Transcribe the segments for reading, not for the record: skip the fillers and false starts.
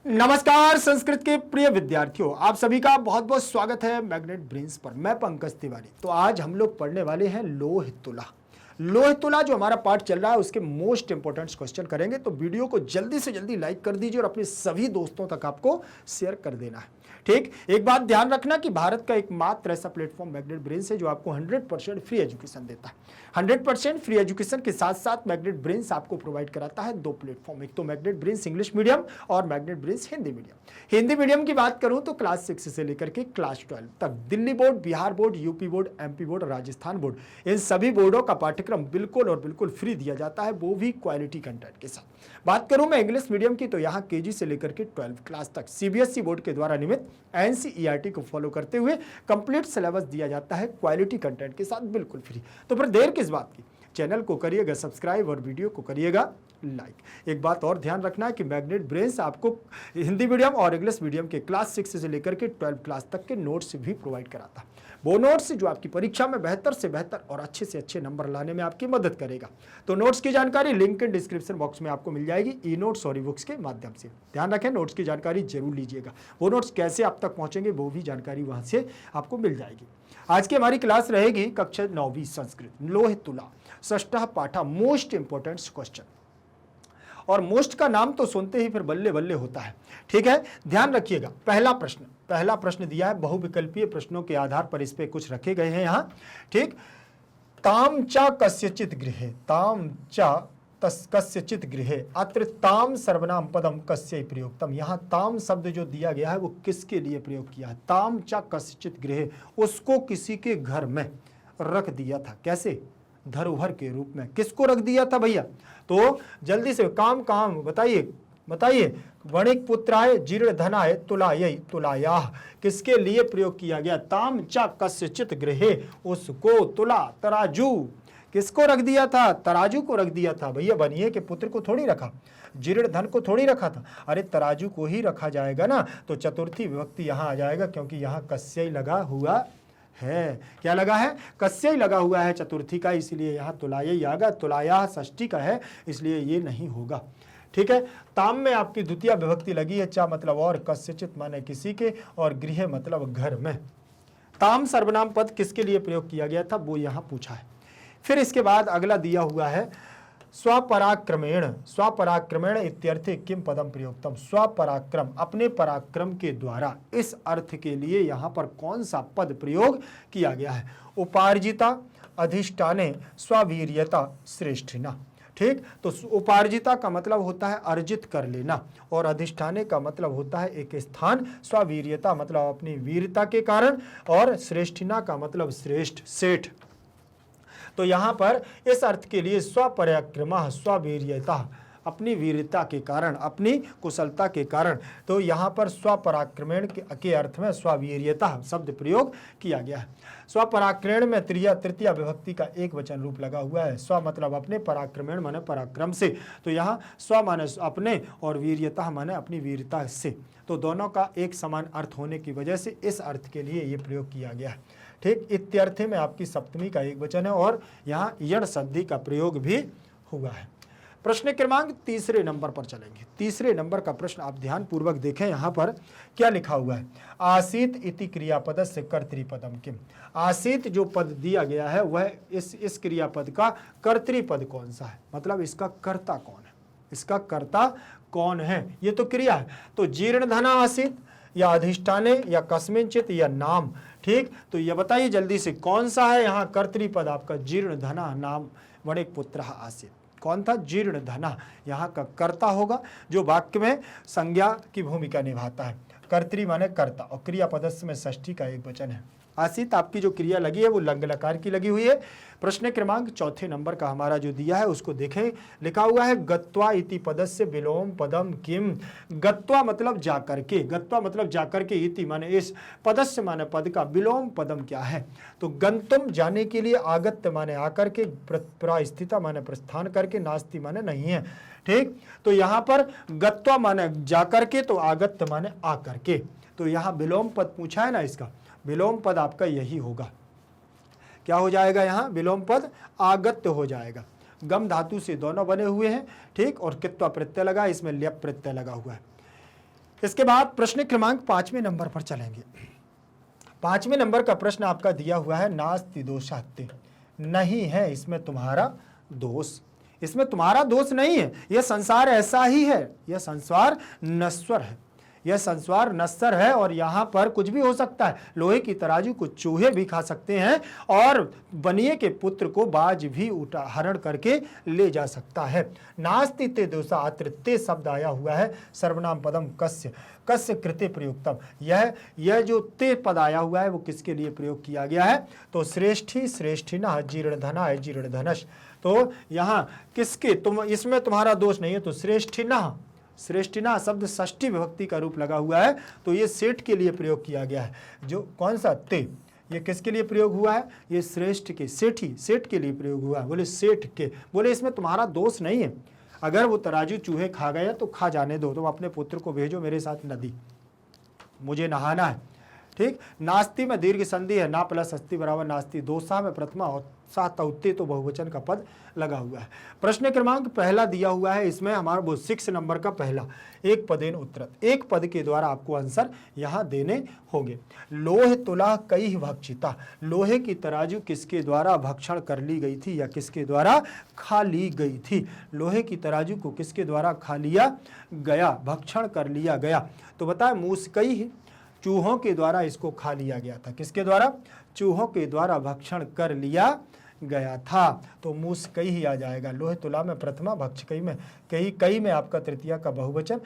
नमस्कार संस्कृत के प्रिय विद्यार्थियों, आप सभी का बहुत बहुत स्वागत है मैग्नेट ब्रेन्स पर। मैं पंकज तिवारी। तो आज हम लोग पढ़ने वाले हैं लोह तुला। लोह तुला जो हमारा पाठ चल रहा है उसके मोस्ट इंपोर्टेंट क्वेश्चन करेंगे। तो वीडियो को जल्दी से जल्दी लाइक कर दीजिए और अपने सभी दोस्तों तक आपको शेयर कर देना है। ठीक, एक बात ध्यान रखना कि भारत का एकमात्र ऐसा प्लेटफॉर्म मैग्नेट ब्रेन्स है जो आपको 100% फ्री एजुकेशन देता है। 100% फ्री एजुकेशन के साथ साथ मैग्नेट ब्रेन्स आपको प्रोवाइड कराता है दो प्लेटफॉर्म, एक तो मैग्नेट ब्रेन्स इंग्लिश मीडियम और magnet brains Hindi medium. Hindi medium की बात करूं तो क्लास 6 से लेकर के क्लास 12 तक Delhi board, Bihar board, UP board, MP board और राजस्थान बोर्ड, इन सभी बोर्डों का पाठ्यक्रम बिल्कुल और बिल्कुल फ्री दिया जाता है, वो भी क्वालिटी कंटेंट के साथ। बात करूं मैं इंग्लिश मीडियम की तो यहाँ केजी से लेकर के 12 क्लास तक सीबीएसई बोर्ड के द्वारा निमित एनसीईआरटी को फॉलो करते हुए कंप्लीट सिलेबस दिया जाता है क्वालिटी कंटेंट के साथ, बिल्कुल फ्री। तो फिर देर किस बात की, चैनल को करिएगा सब्सक्राइब और वीडियो को करिएगा लाइक। एक बात और ध्यान रखना है कि मैग्नेट ब्रेन्स आपको हिंदी मीडियम और इंग्लिश मीडियम के क्लास 6 से लेकर के 12 क्लास तक के नोट्स भी प्रोवाइड कराता है। वो नोट्स जो आपकी परीक्षा में बेहतर से बेहतर और अच्छे से अच्छे नंबर लाने में आपकी मदद करेगा। तो नोट्स की जानकारी लिंक इन डिस्क्रिप्शन बॉक्स में आपको मिल जाएगी ई नोट्स और ई बुक्स के माध्यम से। ध्यान रखें, नोट्स की जानकारी जरूर लीजिएगा। वो नोट्स कैसे आप तक पहुंचेंगे वो भी जानकारी वहां से आपको मिल जाएगी। आज की हमारी क्लास रहेगी कक्षा 9वीं संस्कृत, लोह तुला, षष्ठः पाठा, मोस्ट इंपोर्टेंट क्वेश्चन। और मोस्ट का नाम तो सुनते ही फिर बल्ले बल्ले होता है। ठीक है, ध्यान रखिएगा। पहला प्रश्न दिया है, बहुविकल्पीय प्रश्नों के आधार पर इस पे कुछ रखे गए हैं यहाँ। ठीक, ताम चा कस्यचित गृहे, ताम चा कस्यचित गृहे, अत्र ताम सर्वनाम पदम कस्य प्रयोक्तम। यहाँ ताम शब्द जो दिया गया है वो किसके लिए प्रयोग किया है? ताम चा कस्यचित गृहे, उसको किसी के घर में रख दिया था। कैसे? धरोहर के रूप में। किसको रख दिया था भैया? तो जल्दी से काम बताइए। वणिक पुत्राय जीर्ण धनाय तुलायै तुलायाह, किसके लिए प्रयोग किया गया? ताम चा कस्यचित गृहे, उसको तुला तराजू किसको रख दिया था? तराजू को रख दिया था। भैया बनिए के पुत्र को थोड़ी रखा, जीर्ण धन को थोड़ी रखा था। अरे तराजू को ही रखा जाएगा ना। तो चतुर्थी विभक्ति यहाँ आ जाएगा क्योंकि यहाँ कस्य लगा हुआ है। क्या लगा है? कस्य लगा हुआ है चतुर्थी का, इसलिए यहाँ तुलायै आएगा। तुलाया षष्ठी का है इसलिए ये नहीं होगा। ठीक है, ताम में आपकी द्वितीय विभक्ति लगी है, चा मतलब और, कस्यचित माने किसी के, और गृह मतलब घर में। ताम सर्वनाम पद किसके लिए प्रयोग किया गया था वो यहाँ पूछा है। फिर इसके बाद अगला दिया हुआ है स्वपराक्रमेण इत्यर्थे किम पदम प्रयोक्तम। स्वपराक्रम, अपने पराक्रम के द्वारा, इस अर्थ के लिए यहाँ पर कौन सा पद प्रयोग किया गया है? उपार्जिता अधिष्ठाने स्वावीर्यता श्रेष्ठिना। ठीक, तो उपार्जिता का मतलब होता है अर्जित कर लेना, और अधिष्ठाने का मतलब होता है एक स्थान, स्वावीर्यता मतलब अपनी वीरता के कारण, और श्रेष्ठिना का मतलब श्रेष्ठ, सेठ। तो यहाँ पर इस अर्थ के लिए स्वपराक्रमः स्वावीर्यता, अपनी वीरता के कारण, अपनी कुशलता के कारण। तो यहाँ पर स्वपराक्रमेण के अर्थ में स्वावीर्यता शब्द प्रयोग किया गया है। स्वपराक्रमेण में तृतीय विभक्ति का एक वचन रूप लगा हुआ है। स्व मतलब अपने, पराक्रमेण माने पराक्रम से। तो यहाँ स्व माने अपने और वीर्यता माने अपनी वीरता से। तो दोनों का एक समान अर्थ होने की वजह से इस अर्थ के लिए ये प्रयोग किया गया है। ठीक, इत्यर्थे में आपकी सप्तमी का एक वचन है और यहाँ यण संधि का प्रयोग भी हुआ है। प्रश्न क्रमांक तीसरे नंबर पर चलेंगे। तीसरे नंबर का प्रश्न आप ध्यान पूर्वक देखें, यहाँ पर क्या लिखा हुआ है? आसीत इति क्रियापद से कर्तृपदम किम। आसीत जो पद दिया गया है वह इस क्रियापद का कर्तृपद कौन सा है? मतलब इसका कर्ता कौन है? इसका कर्ता कौन है? ये तो क्रिया है। तो जीर्ण धना आसीत, या अधिष्ठाने, या कस्मिंचित, या नाम। ठीक, तो ये बताइए जल्दी से कौन सा है यहाँ कर्तृपद आपका? जीर्ण धना नाम वणिक पुत्र आसीत। कौन था? जीर्ण धना यहाँ का कर्ता होगा जो वाक्य में संज्ञा की भूमिका निभाता है। कर्तृ माने कर्ता, और क्रियापदस्य में षष्ठी का एक वचन है। आसित आपकी जो क्रिया लगी है वो लंग लकार की लगी हुई है। प्रश्न क्रमांक चौथे नंबर का हमारा जो दिया है उसको देखें, लिखा हुआ है गत्वा इति पदस्य विलोम पदम किम। गत्वा मतलब जाकर के, गत्वा मतलब जाकर के, इति माने इस, पदस्य माने पद का, विलोम पदम क्या है? तो गंतुम जाने के लिए, आगत्य माने आकर के, प्रास्थिता माने प्रस्थान करके, नास्ति माने नहीं है। ठीक, तो यहाँ पर गत्वा माने जाकर के, तो आगत्य माने आकर के। तो यहाँ विलोम पद पूछा है ना, इसका विलोम पद आपका यही होगा। क्या हो जाएगा यहाँ? विलोम पद आगत्य हो जाएगा। गम धातु से दोनों बने हुए हैं। ठीक, और कित्वा प्रत्यय लगा, इसमें ल्यप प्रत्यय लगा हुआ है। इसके बाद प्रश्न क्रमांक 5वें नंबर पर चलेंगे। 5वें नंबर का प्रश्न आपका दिया हुआ है, नास्ति दोषात्ते, नहीं है इसमें तुम्हारा दोष। इसमें तुम्हारा दोष नहीं है, यह संसार ऐसा ही है, यह संसार नश्वर है, यह संसार नश्वर है और यहाँ पर कुछ भी हो सकता है। लोहे की तराजू को चूहे भी खा सकते हैं और बनिए के पुत्र को बाज भी हरण करके ले जा सकता है। नास्ति ते दोषा, अत्र ते शब्द आया हुआ है सर्वनाम पदम कस्य, कस्य कृते प्रयुक्तम। यह जो ते पद आया हुआ है वो किसके लिए प्रयोग किया गया है? तो श्रेष्ठी श्रेष्ठिना जीर्णधना है जीर्णधनश। तो यहाँ किसके, तुम इसमें तुम्हारा दोष नहीं है, तो श्रेष्ठिना, श्रेष्ठिना शब्द षष्ठी विभक्ति का रूप लगा हुआ है, तो ये सेठ के लिए प्रयोग किया गया है। जो कौन सा ते, ये किसके लिए प्रयोग हुआ है? ये श्रेष्ठ के, सेठी, सेठ के लिए प्रयोग हुआ है। बोले सेठ के, बोले इसमें तुम्हारा दोष नहीं है। अगर वो तराजू चूहे खा गया तो खा जाने दो, तुम अपने पुत्र को भेजो मेरे साथ नदी, मुझे नहाना है। ठीक, नास्ति में दीर्घ संधि है, ना प्लस अस्ति बराबर नास्ति, दोषा में प्रथमा और सात औते तो बहुवचन का पद लगा हुआ है। प्रश्न क्रमांक पहला दिया हुआ है, इसमें हमारा वो 6 नंबर का पहला, एक पदेन उत्तरत, एक पद के द्वारा आपको आंसर यहाँ देने होंगे। लोह तुला कई भक्षिता, लोहे की तराजू किसके द्वारा भक्षण कर ली गई थी या किसके द्वारा खा ली गई थी? लोहे की तराजू को किसके द्वारा खा लिया गया, भक्षण कर लिया गया? तो बताए मूसकई, चूहों के द्वारा इसको खा लिया गया था। किसके द्वारा? चूहों के द्वारा भक्षण कर लिया गया था, तो मूसकई ही आ जाएगा। लोहे तुला में प्रथमा, भक्षकई में कई, कई में आपका तृतीया का बहुवचन।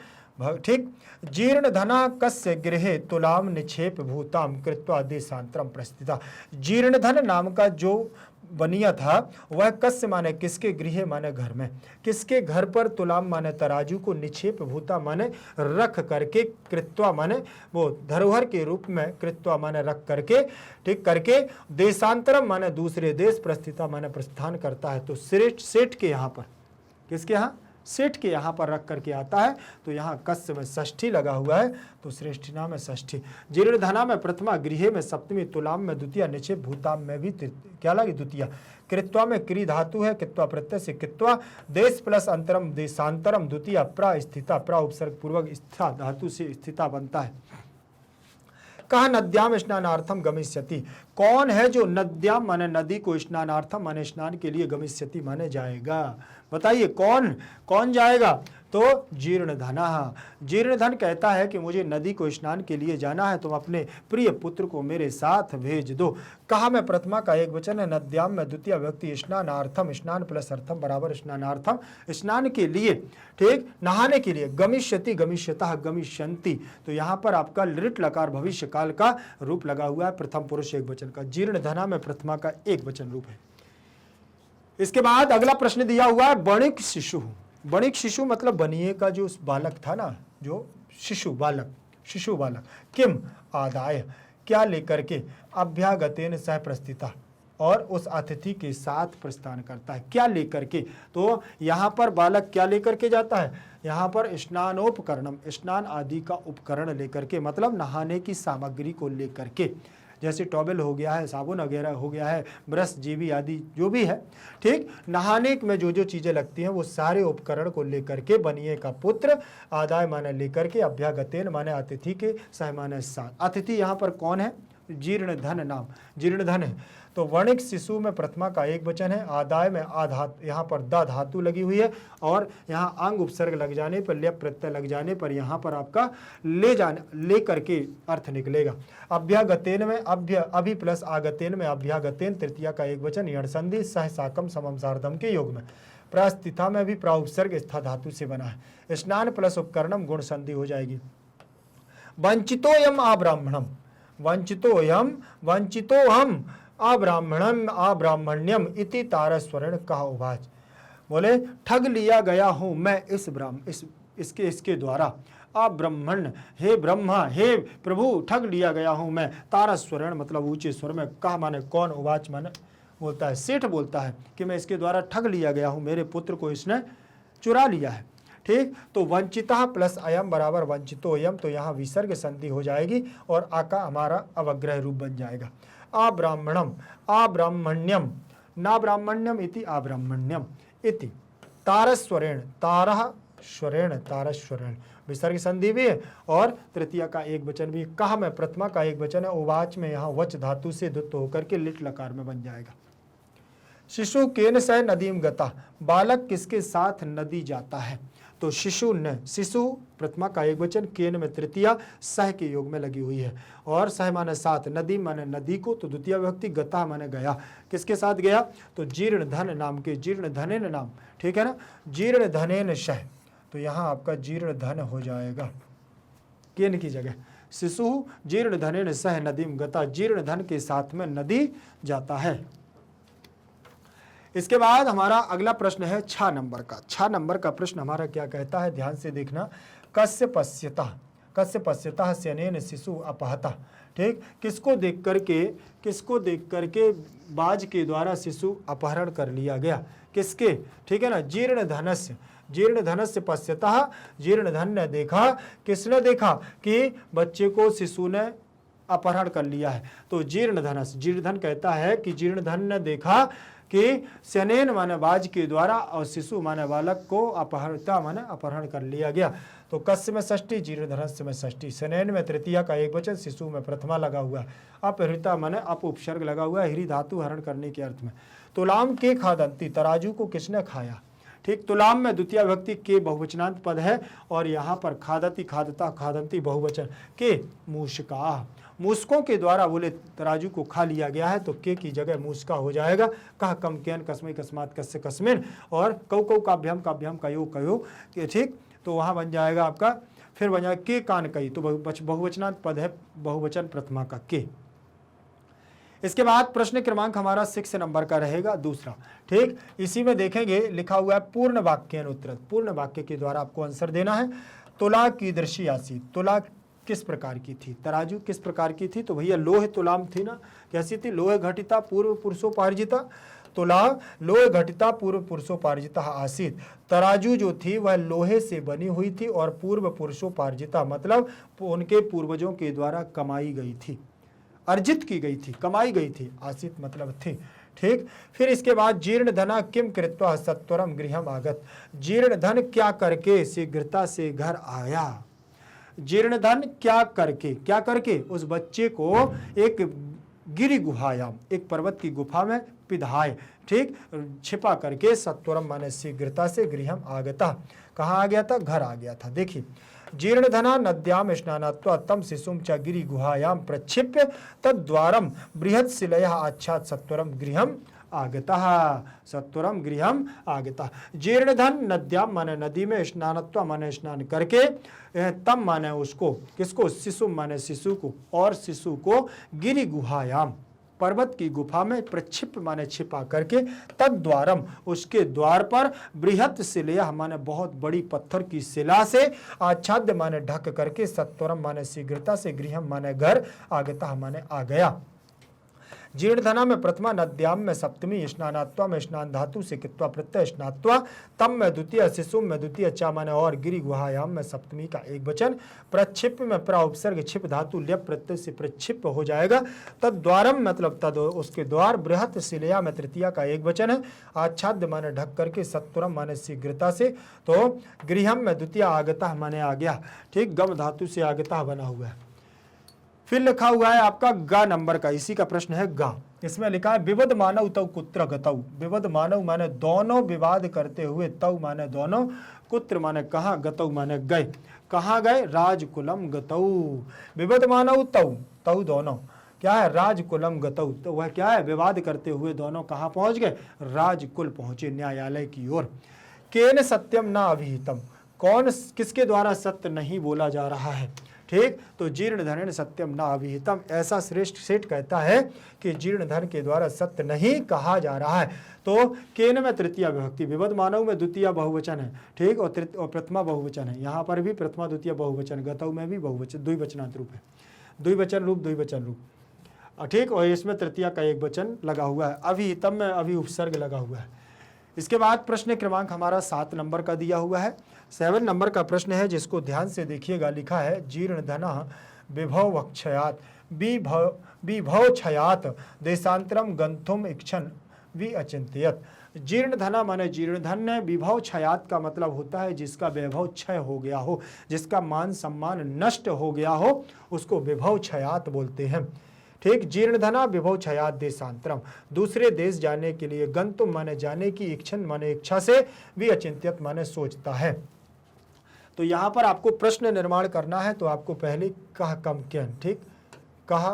ठीक, जीर्ण धना कस्य गृहे तुलाम निक्षेप भूताम कृत्वा देशांतरम प्रस्थिता। जीर्ण धन नाम का जो बनिया था वह कस्य माने किसके, गृह माने घर में, किसके घर पर, तुलाम माने तराजू को, निक्षेप भूता माने रख करके, कृत्वा माने वो धरोहर के रूप में, कृत्वा माने रख करके, ठीक करके, देशांतरम माने दूसरे देश, प्रस्थिता माने प्रस्थान करता है। तो श्रेष्ठ सेठ के यहाँ पर, किसके यहाँ? सेठ के यहाँ पर रख करके आता है, तो यहाँ कस्य में षष्ठी लगा हुआ है, तो श्रेष्ठिना में षष्ठी, जीर्णधना में प्रथमा, गृह में सप्तमी, तुलाम में द्वितीय, निक्षेप भूताम में भी क्या लगी द्वितीय, कृत्वा में क्री धातु है, कित्वा प्रत्यय से कित्वा, देश प्लस अंतरम देशांतरम द्वितीय, प्रा स्थिता, प्रा उपसर्ग पूर्वक स्थिता धातु से स्थिता बनता है। कहा नद्याम स्नानार्थम गमिष्यति, कौन है जो नद्याम माने नदी को, स्नानार्थम माने स्नान के लिए, गमिष्यति माने जाएगा? बताइए कौन कौन जाएगा? तो जीर्णधना, जीर्णधन कहता है कि मुझे नदी को स्नान के लिए जाना है, तुम अपने प्रिय पुत्र को मेरे साथ भेज दो। कहा में प्रथमा का एक वचन है, नद्याम में द्वितीय व्यक्ति, स्नानार्थम, स्नान प्लस अर्थम बराबर स्नानार्थम, स्नान के लिए, ठीक, नहाने के लिए, गमिष्यति, गमिष्यतः, गमिष्यन्ति, तो यहाँ पर आपका लिट लकार भविष्य काल का रूप लगा हुआ है, प्रथम पुरुष एक वचन का। जीर्णधना में प्रथमा का एक वचन रूप है। इसके बाद अगला प्रश्न दिया हुआ है, बणिक शिशु, बणिक शिशु मतलब बनिए का जो बालक था ना, जो शिशु बालक, शिशु बालक, किम आदाय, क्या लेकर के, अभ्यागतेन सह प्रस्थिता, और उस अतिथि के साथ प्रस्थान करता है। क्या लेकर के? तो यहाँ पर बालक क्या लेकर के जाता है? यहाँ पर स्नानोपकरणम, स्नान आदि का उपकरण लेकर के, मतलब नहाने की सामग्री को लेकर के, जैसे टॉवेल हो गया है, साबुन वगैरह हो गया है, ब्रश जीवी आदि जो भी है, ठीक, नहाने में जो जो चीज़ें लगती हैं वो सारे उपकरण को लेकर के बनिए का पुत्र, आदाय माने लेकर के, अभ्यागतेन माने अतिथि के, सह माने साथ। अतिथि यहाँ पर कौन है? जीर्णधन नाम, जीर्णधन है। तो वर्णिक शिशु में प्रथमा का एक वचन है, आदाय में आधात, यहाँ पर दा धातु लगी हुई है, और यहाँ अंग उपसर्ग लग जाने पर, ल्यप प्रत्यय लग जाने पर यहाँ पर आपका ले जाने, ले करके अर्थ निकलेगा। अभ्यागतेन में अभि प्लस आगतेन में अभ्यागतेन, तृतीया का एक वचन, यण संधि, सह साकम समम सार्धम के योग में। प्रस्थिता में भी प्रा उपसर्ग स्था धातु से बना है। स्नान प्लस उपकरणम गुण संधि हो जाएगी। वंचितोयम अब्राह्मणम, वंचितोयम, वंचितो हम अब्राह्मणम, अब्राह्मण्यम इति तारस्वरण कहा उवाच, बोले ठग लिया गया हूं मैं इस इसके द्वारा, अब्राह्मण, हे ब्रह्मा, हे प्रभु, ठग लिया गया हूं मैं, तारस्वरण मतलब ऊंचे स्वर में, कहा माने कौन, उवाच माने बोलता है, सेठ बोलता है कि मैं इसके द्वारा ठग लिया गया हूं, मेरे पुत्र को इसने चुरा लिया है। ठीक, तो वंचिता प्लस अयम बराबर वंचितो यम, तो यहाँ विसर्ग संधि हो जाएगी और आका हमारा अवग्रह रूप बन जाएगा। अब्राह्मणम, अब्राह्मण्यम, ना ब्राह्मण्यम इति अब्राह्मण्यम इति, तारस्वरेण, तारह स्वरेण, तारस्वरेण, विसर्ग संधि भी है और तृतीया का एक वचन भी। कहा में प्रथमा का एक वचन है, उवाच में यहाँ वच धातु से द्वुत होकर के लिट लकार में बन जाएगा। शिशु केन सह नदीम गता, बालक किसके साथ नदी जाता है? तो शिशु न, शिशु प्रथमा का एक वचन, केन में तृतीया, सह के योग में लगी हुई है और सह माने साथ, नदी माने नदी को, तो द्वितीय विभक्ति, गता माने गया। किसके साथ गया? तो जीर्ण धन नाम के, जीर्ण धनेन नाम, ठीक है ना, जीर्ण धनेन शह, तो यहाँ आपका जीर्ण धन हो जाएगा केन की जगह। शिशु जीर्ण धनेन सह नदीम गता, जीर्ण धन के साथ में नदी जाता है। इसके बाद हमारा अगला प्रश्न है 6 नंबर का। 6 नंबर का प्रश्न हमारा क्या कहता है, ध्यान से देखना। कस्य पश्यतः स्यनेन शिशु अपहता, ठीक, किसको देख करके बाज के द्वारा शिशु अपहरण कर लिया गया? किसके? ठीक है ना, जीर्ण धनस्य पश्यतः, जीर्ण धन ने देखा, किसने देखा? कि बच्चे को शिशु ने अपहरण कर लिया है। तो जीर्ण धन कहता है कि जीर्ण धन ने देखा कि स्यनेन माने बाज के द्वारा और शिशु माने बालक को अपहरता माने अपहरण कर लिया गया। तो कस्य में षष्ठी, जीर्णधनस्य में षष्ठी, स्यनेन में तृतीया का एक वचन, शिशु में प्रथमा लगा हुआ है, अपहृता माने अप उपसर्ग लगा हुआ है, हिरी धातु हरण करने के अर्थ में। तुलाम के खादंती, तराजू को किसने खाया? ठीक, तुलाम में द्वितीय विभक्ति के बहुवचनांत पद है और यहाँ पर खादती, खादता, खादंती बहुवचन के मूषका, मूषकों के द्वारा बोले तराजू को खा लिया गया है, तो के की जगह मूषका हो जाएगा। कह कम केन कस्मै कस्मात कस्य कस्मिन, और कौ काभ्याम कयो कयो, ठीक, तो वहाँ बन जाएगा आपका, फिर बन जाएगा के कान कई, तो बहुवचनांत पद है, बहुवचन प्रथमा का के। इसके बाद प्रश्न क्रमांक हमारा 6 नंबर का रहेगा दूसरा, ठीक, इसी में देखेंगे लिखा हुआ है पूर्ण वाक्य उत्तर, पूर्ण वाक्य के द्वारा आपको आंसर देना है। तुला कीदृशी आसीत, तुला किस प्रकार की थी, तराजू किस प्रकार की थी? तो भैया लोह तुलाम थी ना, कैसी थी? लोह घटिता पूर्व पुरुषोपार्जिता, तुला लोह घटिता पूर्व पुरुषोपार्जिता आसीत, तराजू जो थी वह लोहे से बनी हुई थी और पूर्व पुरुषोपार्जिता मतलब उनके पूर्वजों के द्वारा कमाई गई थी, अर्जित की गई थी, कमाई गई थी, आसीत मतलब थी, ठीक। फिर इसके बाद जीर्ण धना किम कृत्वा सत्वरम गृहम आगत, जीर्ण धन क्या करके शीघ्रता से घर आया? जीर्ण धन क्या करके उस बच्चे को एक गिरि गुहायाम, एक पर्वत की गुफा में पिधाए, ठीक, छिपा करके, सत्वरम माने शीघ्रता से, गृहम आगता, कहाँ आ गया था? घर आ गया था। देखिए, जीर्ण धना नद्याम स्नानात्वा तम शिशुम च गिरि गुहायाम प्रक्षिप्य तद्वारम बृहत् शिलया आच्छाद सत्वरम गृहम आगता, सत्वरम गृहम आगता। जीर्ण धन नद्याम माने नदी में, स्नानत्वा माने स्नान करके, तम माने उसको, किसको? शिशु माने शिशु को, और शिशु को गिरि गुहायाम पर्वत की गुफा में, प्रक्षिप्त माने छिपा करके, तद्वारम उसके द्वार पर, बृहत् शिलया माने बहुत बड़ी पत्थर की शिला से, आच्छाद्य माने ढक करके, सत्वरम माने शीघ्रता से, गृहम माने घर, आगता माने आ गया। जीर्णधना में प्रथमा, नद्याम में सप्तमी, स्नानात्वा में स्नान धातु से कित्वा प्रत्यय स्नात्वा, तम में द्वितीय, शिशुम में द्वितीय, चा माने और, गिरि गुहायाम में सप्तमी का एक वचन, प्रक्षिप में प्रा उपसर्ग छिप धातु ल्यप प्रत्यय से प्रक्षिप हो जाएगा। तद्वारम मतलब तद उसके द्वार, बृहत् शिलया में तृतीया का एक वचन है, आच्छाद्य माने ढक करके, सत्वरम माने शीघ्रता से, तो गृहम में द्वितीय, आगता माने आ गया, ठीक, गम धातु से आगता बना हुआ है। फिर लिखा हुआ है आपका गा नंबर का, इसी का प्रश्न है गा। इसमें लिखा है विवद मानव तव कुत्र गतौ, विवद मानव माने दोनों विवाद करते हुए, तव माने दोनों, कुत्र माने कहाँ, गतौ माने गए, कहाँ गए? राजकुलम गतौ। विवद मानव तव, तव दोनों क्या है? राजकुलम गतौ, तो वह क्या है? विवाद करते हुए दोनों कहाँ पहुंच गए? राजकुल पहुंचे, न्यायालय की ओर। केन सत्यम ना अभिहितम, कौन किसके द्वारा सत्य नहीं बोला जा रहा है? ठीक, तो जीर्ण धन सत्यम ना अभिहितम, ऐसा श्रेष्ठ सेठ कहता है कि जीर्ण धन के द्वारा सत्य नहीं कहा जा रहा है। तो केन में तृतीया विभक्ति, विवद मानव में द्वितीय बहुवचन है, ठीक, और प्रथमा बहुवचन है, यहाँ पर भी प्रथमा द्वितीय बहुवचन, गतौ में भी बहुवचन, द्विवचनांत रूप है, द्विवचन रूप, ठीक, और इसमें तृतीया का एक वचन लगा हुआ है, अभिहितम में अभी उपसर्ग लगा हुआ है। इसके बाद प्रश्न क्रमांक हमारा 7 नंबर का दिया हुआ है। 7 नंबर का प्रश्न है, जिसको ध्यान से देखिएगा, लिखा है जीर्ण धना विभव क्षयात, विभव क्षयात देशांतरम गंथुम इक्षण वि अचिंत्यत, जीर्ण धना माने जीर्ण धन है। विभव क्षयात का मतलब होता है जिसका वैभव क्षय हो गया हो, जिसका मान सम्मान नष्ट हो गया हो, उसको विभव क्षयात बोलते हैं। ठीक, जीर्ण धना विभव क्षयात देशांतरम, दूसरे देश जाने के लिए, गंतुम माने जाने की, इच्छन माने इच्छा से, भी अचिंत्यत माने सोचता है। तो यहां पर आपको प्रश्न निर्माण करना है, तो आपको पहले कह कम केन, ठीक, कह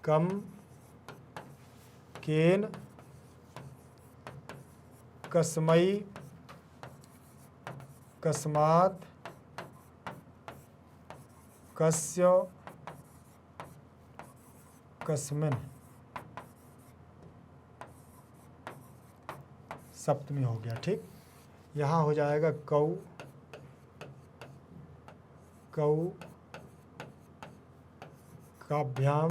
कम केन कस्मई कस्मात कस्य कस्मिन, सप्तमी हो गया। ठीक, यहाँ हो जाएगा कौ कौ काभ्याम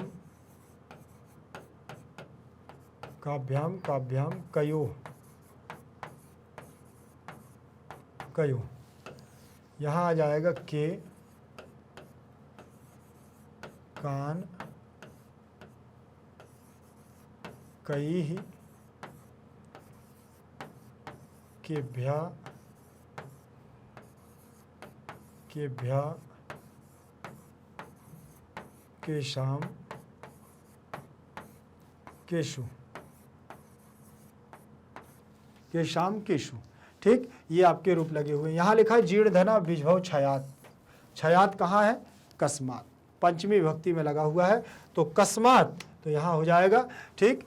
काभ्याम काभ्याम कयो कयो, यहाँ आ जाएगा के कान कई केभ्या केभ्या केशाम केशु केशाम केशु। ठीक, ये आपके रूप लगे हुए हैं। यहाँ लिखा है जीर्ण धना विभव क्षयात, क्षयात कहाँ है? कस्मात, पंचमी विभक्ति में लगा हुआ है। तो कस्मात, तो यहाँ हो जाएगा ठीक,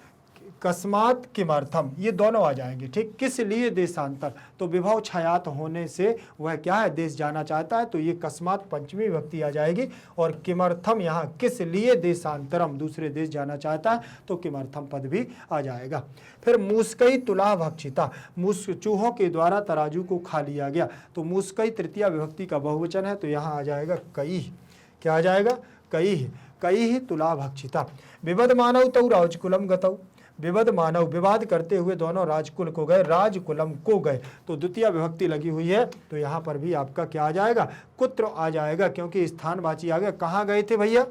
कस्मात किमर्थम, ये दोनों आ जाएंगे। ठीक, किस लिए देशांतर, तो विभव क्षयात होने से वह क्या है, देश जाना चाहता है, तो ये कस्मात पंचमी विभक्ति आ जाएगी। और किमर्थम, यहाँ किस लिए देशांतरम, दूसरे देश जाना चाहता है, तो किमर्थम पद भी आ जाएगा। फिर मूसकई तुला भक्षिता, मूस चूहों के द्वारा तराजू को खा लिया गया, तो मूसकई तृतीया विभक्ति का बहुवचन है, तो यहाँ आ जाएगा कई, क्या आ जाएगा, कई, कई तुला भक्षिता। विवद मानव तौ राजकुलम गतौ, विवद मानव, विवाद करते हुए दोनों राजकुल को गए, राजकुलम को गए, तो द्वितीय विभक्ति लगी हुई है, तो यहाँ पर भी आपका क्या आ जाएगा, कुत्र आ जाएगा, क्योंकि स्थानवाची आ गया। कहाँ गए थे भैया,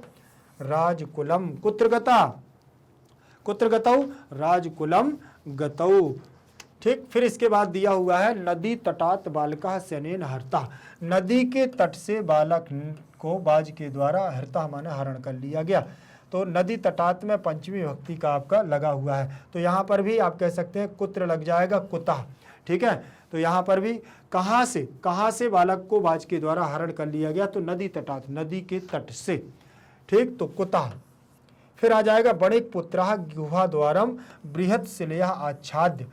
राजकुलम, कुत्र गता, कुत्र गतौ, राजकुलम गतौ। ठीक, फिर इसके बाद दिया हुआ है नदी तटात बालका सनेन हरता, नदी के तट से बालक को बाज के द्वारा हरता माने हरण कर लिया गया। तो नदी तटात में पंचमी विभक्ति का आपका लगा हुआ है, तो यहाँ पर भी आप कह सकते हैं कुत्र लग जाएगा, कुतः। ठीक है, तो यहाँ पर भी कहाँ से बालक को बाज के द्वारा हरण कर लिया गया, तो नदी तटात, नदी के तट से। ठीक, तो कुतः। फिर आ जाएगा बणिक पुत्रः गुहा द्वारम बृहत् शिलया आच्छाद्य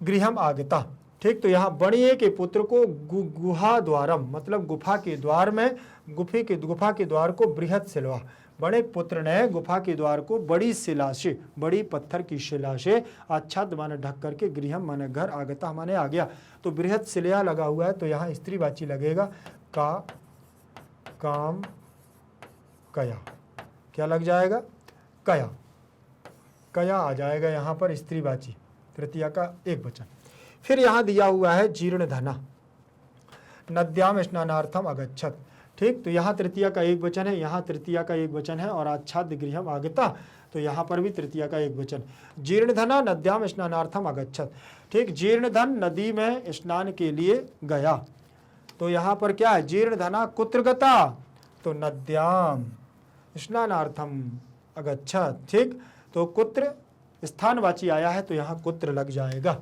गृहम आगता। ठीक, तो यहाँ बणिये के पुत्र को गुहा द्वारम मतलब गुफा के द्वार में, गुफा के द्वार को बृहत् शिलवा, बड़े पुत्र ने गुफा के द्वार को बड़ी शिला से, बड़ी पत्थर की शिला से आच्छाद माने ढक करके, गृहम माने घर, आगता माने आ गया। तो बृहत् शिलया लगा हुआ है, तो यहाँ स्त्रीवाची लगेगा, का काम कया, क्या लग जाएगा, कया, कया आ जाएगा यहाँ पर स्त्रीवाची, तृतीया का एक वचन। फिर यहाँ दिया हुआ है जीर्ण धना नद्याम स्नानार्थम अगच्छत। ठीक, तो यहाँ तृतीया का एक वचन है, यहाँ तृतीया का एक वचन है, और आच्छाद गृहम आगता, तो यहाँ पर भी तृतीया का एक वचन। जीर्ण धना नद्याम स्नानार्थम अगच्छत। ठीक, जीर्ण धन नदी में स्नान के लिए गया, तो यहाँ पर क्या है, जीर्ण धना कुत्र गता, तो नद्याम स्नानार्थम अगच्छत। ठीक, तो कुत्र स्थानवाची आया है, तो यहाँ कुत्र लग जाएगा।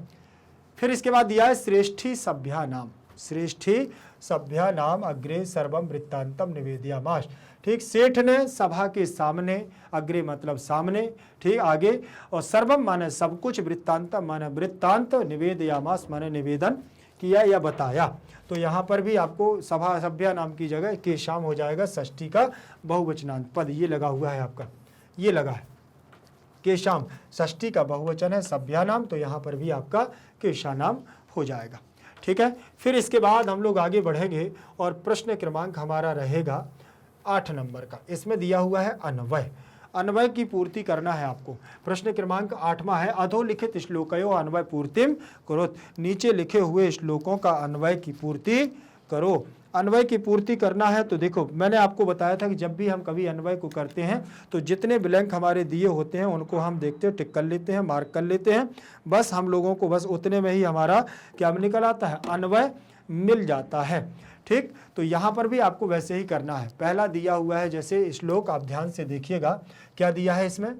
फिर इसके बाद दिया है श्रेष्ठी सभ्या नाम, श्रेष्ठी सभ्या नाम अग्रे सर्वम वृत्तांतम निवेदयामास। ठीक, सेठ ने सभा के सामने, अग्रे मतलब सामने, ठीक आगे, और सर्वम माने सब कुछ, वृत्तांतम माने वृत्तांत, निवेदयामास माने निवेदन किया या बताया। तो यहाँ पर भी आपको सभा सभ्या नाम की जगह के शाम हो जाएगा षष्ठी का बहुवचनांत पद, ये लगा हुआ है आपका, ये लगा है केशाम, षष्ठी का बहुवचन है सभ्या नाम, तो यहाँ पर भी आपका केशा नाम हो जाएगा। ठीक है, फिर इसके बाद हम लोग आगे बढ़ेंगे और प्रश्न क्रमांक हमारा रहेगा 8 नंबर का। इसमें दिया हुआ है अन्वय, अन्वय की पूर्ति करना है आपको। प्रश्न क्रमांक 8वां है अधोलिखित श्लोकयो अन्वय पूर्तिम कुरुत, नीचे लिखे हुए श्लोकों का अन्वय की पूर्ति करो। अन्वय की पूर्ति करना है तो देखो, मैंने आपको बताया था कि जब भी हम कभी अन्वय को करते हैं तो जितने ब्लैंक हमारे दिए होते हैं उनको हम देखते हैं, टिक कर लेते हैं, मार्क कर लेते हैं। बस हम लोगों को बस उतने में ही हमारा क्या निकल आता है, अन्वय मिल जाता है। ठीक, तो यहाँ पर भी आपको वैसे ही करना है। पहला दिया हुआ है जैसे श्लोक, आप ध्यान से देखिएगा क्या दिया है इसमें,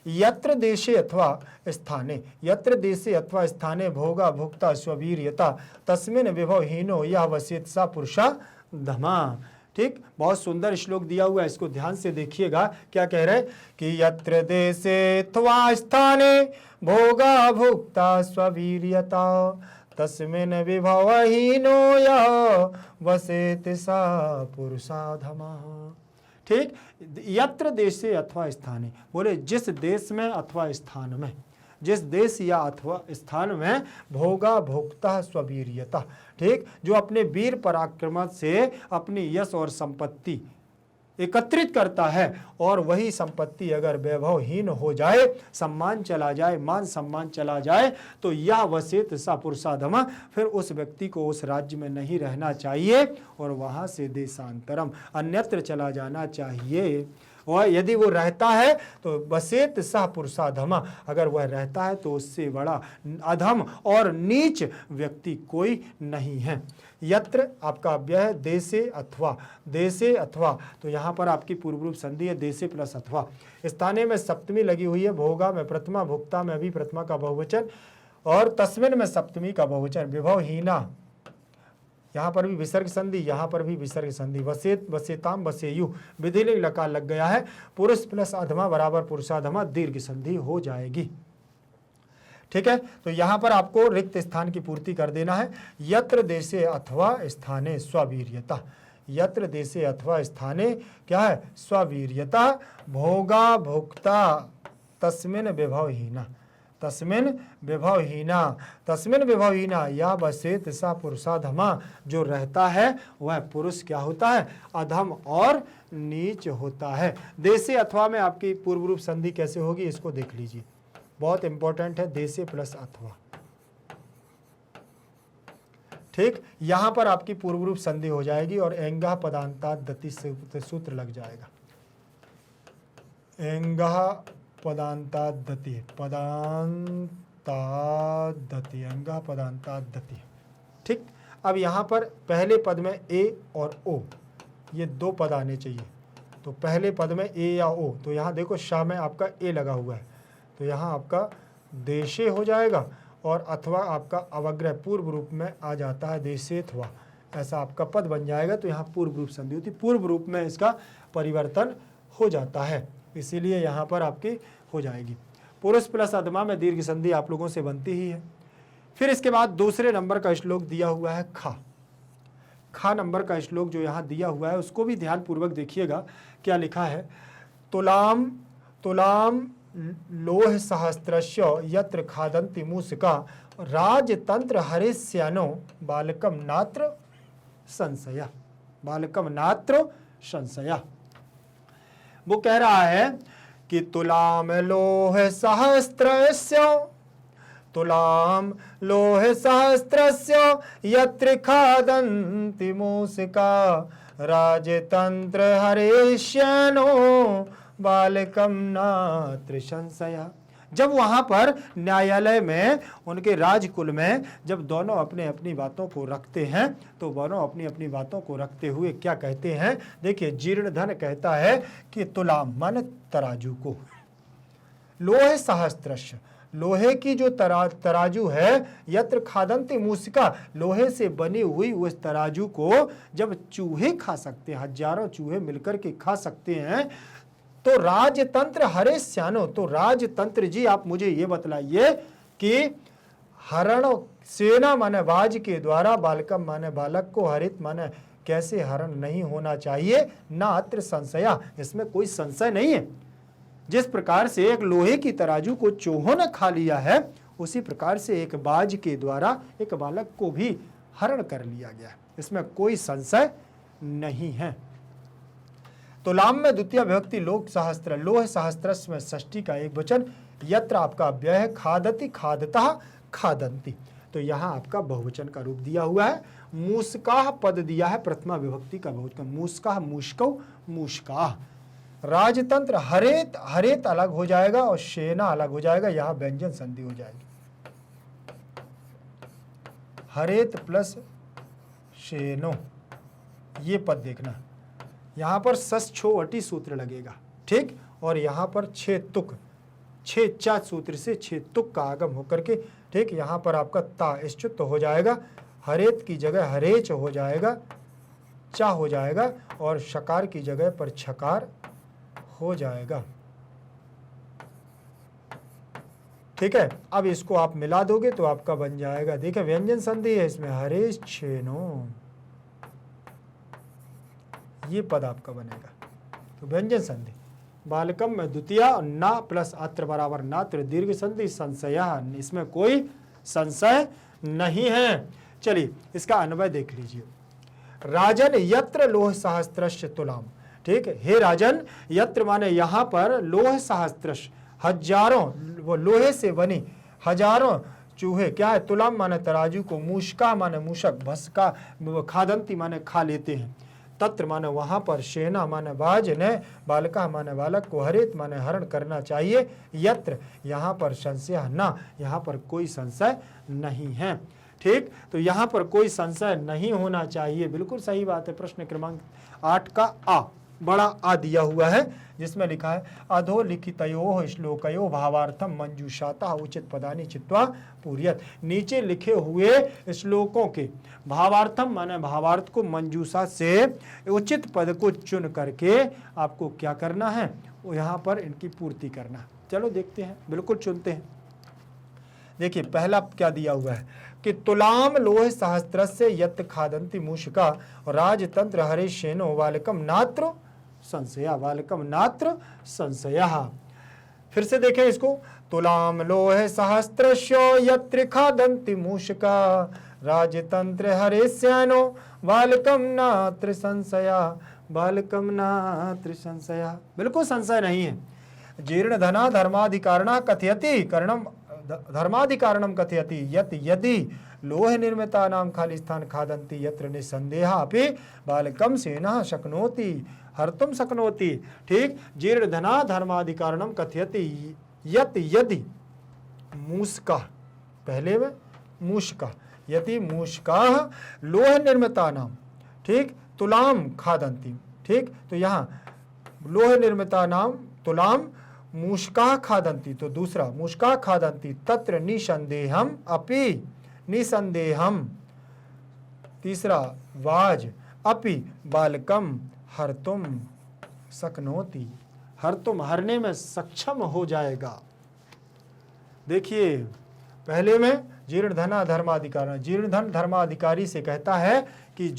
यत्र देशे अथवा स्थाने, यत्र देशे अथवा स्थाने भोगा भुक्ता स्ववीर्यता तस्मिन विभव हीनो यह वसेत सा पुरुषा धमा। ठीक, बहुत सुंदर श्लोक दिया हुआ है, इसको ध्यान से देखिएगा। क्या कह रहे कि यत्र देशे अथवा स्थाने भोगा भुक्ता स्ववीर्यता तस्मिन विभव हीनो यह वसेत सा पुरुषा धमा। ठीक, यत्र देशे अथवा स्थाने, बोले जिस देश में अथवा स्थान में, जिस देश या अथवा स्थान में भोगा भोक्ता स्ववीर्यता, ठीक, जो अपने वीर पराक्रम से अपनी यश और संपत्ति एकत्रित करता है और वही संपत्ति अगर वैभवहीन हो जाए, सम्मान चला जाए, मान सम्मान चला जाए, तो यह वसेत सा पुरुषाधमा, फिर उस व्यक्ति को उस राज्य में नहीं रहना चाहिए और वहां से देशांतरम अन्यत्र चला जाना चाहिए। और यदि वो रहता है तो वसेत सह पुरुषाधमा, अगर वह रहता है तो उससे बड़ा अधम और नीच व्यक्ति कोई नहीं है। यत्र आपका अव्यय है देशे अथवा, देशे अथवा, तो यहाँ पर आपकी पूर्व रूप संधि है देशे प्लस अथवा। स्थाने में सप्तमी लगी हुई है, भोगा में प्रथमा, भुक्ता में भी प्रथमा का बहुवचन और तस्मिन में सप्तमी का बहुवचन। विभवहीना, यहाँ पर भी विसर्ग संधि, यहाँ पर भी विसर्ग संधि। वसेत वसेताम वसेयु, विधिलिंग लकार लग गया है, पुरुष प्लस अधमा बराबर पुरुषाधमा, दीर्घ संधि हो जाएगी। ठीक है, तो यहाँ पर आपको रिक्त स्थान की पूर्ति कर देना है। यत्र देशे अथवा स्थाने स्ववीर्यता, यत्र देशे अथवा स्थाने क्या है, स्ववीर्यता भोगा भोक्ता तस्मिन विभवहीना, तस्मिन विभवहीना, तस्मिन विभवहीना या वसेत सा पुरुषाधमा, जो रहता है वह पुरुष क्या होता है, अधम और नीच होता है। देशे अथवा में आपकी पूर्व रूप संधि कैसे होगी इसको देख लीजिए, बहुत इंपॉर्टेंट है, देशे प्लस अथवा। ठीक, यहां पर आपकी पूर्व रूप संधि हो जाएगी और एंगा पदांता दति से सूत्र लग जाएगा। एंगा पदांता दति, पदांता दति, अंगा पदांता दति। ठीक, अब यहाँ पर पहले पद में ए और ओ, ये दो पद आने चाहिए। तो पहले पद में ए या ओ, तो यहाँ देखो शाह में आपका ए लगा हुआ है, तो यहाँ आपका देशे हो जाएगा और अथवा आपका अवग्रह पूर्व रूप में आ जाता है, देशेथवा, ऐसा आपका पद बन जाएगा। तो यहाँ पूर्व रूप संधि होती, पूर्व रूप में इसका परिवर्तन हो जाता है, इसीलिए यहाँ पर आपकी हो जाएगी। पुरुष प्लस अधमा में दीर्घ संधि आप लोगों से बनती ही है। फिर इसके बाद दूसरे नंबर का श्लोक दिया हुआ है खा, खा नंबर का श्लोक जो यहाँ दिया हुआ है उसको भी ध्यान पूर्वक देखिएगा। क्या लिखा है, तुलाम तुलाम लोह सहस्त्रस्य यत्र खादन्ति मूषका राजतंत्र हरिष्यानो बालकम नात्र संशया, बालकम नात्र संशया। वो कह रहा है कि तुलाम लोह सहस्त्रस्य, तुलाम लोह सहस्त्रस्य यत्र खादन्ति मूषका राजतंत्र हरिष्यानो बालकम नात्र संशया। जब वहां पर न्यायालय में उनके राजकुल में जब दोनों अपने अपनी बातों को रखते हैं, तो दोनों अपनी अपनी बातों को रखते हुए क्या कहते हैं, देखिए जीर्णधन कहता है कि तुलाम मन तराजू को, लोहे सहस्त्रस्य, लोहे की जो तराजू है, यत्र खादन्ति मूषका, लोहे से बनी हुई उस तराजू को जब चूहे खा सकते हैं, हजारों चूहे मिलकर के खा सकते हैं, तो राजतंत्र हरिष्यानो, तो राजतंत्र जी आप मुझे ये बतलाइए कि हरण सेना माने बाज के द्वारा बालकम माने बालक को, हरित माने कैसे हरण नहीं होना चाहिए, ना अत्र संशया, इसमें कोई संशय नहीं है। जिस प्रकार से एक लोहे की तराजू को चूहों ने खा लिया है, उसी प्रकार से एक बाज के द्वारा एक बालक को भी हरण कर लिया गया, इसमें कोई संशय नहीं है। तुलाम में द्वितीय विभक्ति लोक सहस्त्र, लोह सहस्त्रस में षष्ठी का एक वचन, यत्र आपका अव्यय है, खादति खादता खादंती, तो यहाँ आपका बहुवचन का रूप दिया हुआ है। मूषकाः पद दिया है प्रथमा विभक्ति का बहुवचन, मूषकाः मूषकौ मूषकाः। राजतंत्र हरेत, हरेत अलग हो जाएगा और सेना अलग हो जाएगा, यहाँ व्यंजन संधि हो जाएगी। हरेत प्लस सेनो, ये पद देखना, यहाँ पर सस छो अटी सूत्र लगेगा, ठीक। और यहाँ पर छे तुक, छे चा सूत्र से छे तुक का आगम होकर के, ठीक, यहाँ पर आपका ता इश्चुत हो जाएगा, हरेत की जगह हरेच हो जाएगा, चा हो जाएगा और शकार की जगह पर छकार हो जाएगा, ठीक है। अब इसको आप मिला दोगे तो आपका बन जाएगा, देखिए व्यंजन संधि है इसमें, हरेश छेनो, ये पद आपका बनेगा। तो व्यंजन संधि बालकम में द्वितीय, ना प्लस अत्र बराबर नात्र, दीर्घ संधि संशय, इसमें कोई संशय नहीं है। चलिए इसका अन्वय देख लीजिए। राजन यत्र लोह सहस्त्रस्य तुलाम, ठीक है। हे राजन, यत्र माने यहाँ पर लोह सहस्त्रस्य, हजारों, वो लोहे से बनी हजारों चूहे, क्या है, तुलाम माने तराजू को, मूषका माने मूषक, भस्का खादंती माने खा लेते हैं, तत्र माने वहां पर, सेना माने बाज, ने बालका माने बालक को, हरित माने हरण करना चाहिए, यत्र यहाँ पर संशय ना, यहाँ पर कोई संशय नहीं है, ठीक। तो यहाँ पर कोई संशय नहीं होना चाहिए, बिल्कुल सही बात है। प्रश्न क्रमांक 8 का आ, बड़ा आ दिया हुआ है, जिसमें लिखा है अधोलिखितयोः श्लोकयोः भावार्थम मंजूषातः उचित पदानि चित्वा पूर्यत। नीचे लिखे हुए श्लोकों के भावार्थम माने भावार्थ को मंजूषा से उचित पद को चुन करके आपको क्या करना है, वो यहाँ पर इनकी पूर्ति करना है। चलो देखते हैं, बिल्कुल चुनते हैं। देखिए पहला क्या दिया हुआ है कि तुलाम लोह सहस्त्रस्य यत् खादन्ति मूषका राजतंत्र हरे शेनो वालकम नात्र संशया, वालकम नात्र संशया। फिर से देखें इसको, तुलाम लोह सहस्त्रस्य यत्र खादन्ति मूषका राजतंत्र हरे शेनो वालकम नात्र संशया, बालकम नात्र संशया, बिल्कुल संशय नहीं है। जीर्ण धना धर्माधिकारणा कथयति, करणम धर्माधिकारणम कथयति यत् यदि लोह निर्मिता नाम खाली स्थान खादन्ति यत्र निसंदेहा अपि बालकम सेना शक्नोति हर्तुम शक्नोति, ठीक। जीर्ण धना धर्माधिकारणम कथयति यत् यदि मूषका, पहले में मूषका, यदि मूषका लोह निर्मिता नाम, ठीक, तुलाम खादन्ति, ठीक। तो यहाँ लोह निर्मिता नाम तुलाम मूषका खादन्ति, तो दूसरा मूषका खादन्ति तत्र निसंदेहम अपि, निसंदेहम, तीसरा वाज अपि बालकम हर्तुम शक्नोति, हर्तुम हरने में सक्षम हो जाएगा। देखिए पहले में जीर्ण धना धर्माधिकारी, जीर्ण धन धर्माधिकारी से कहता है कि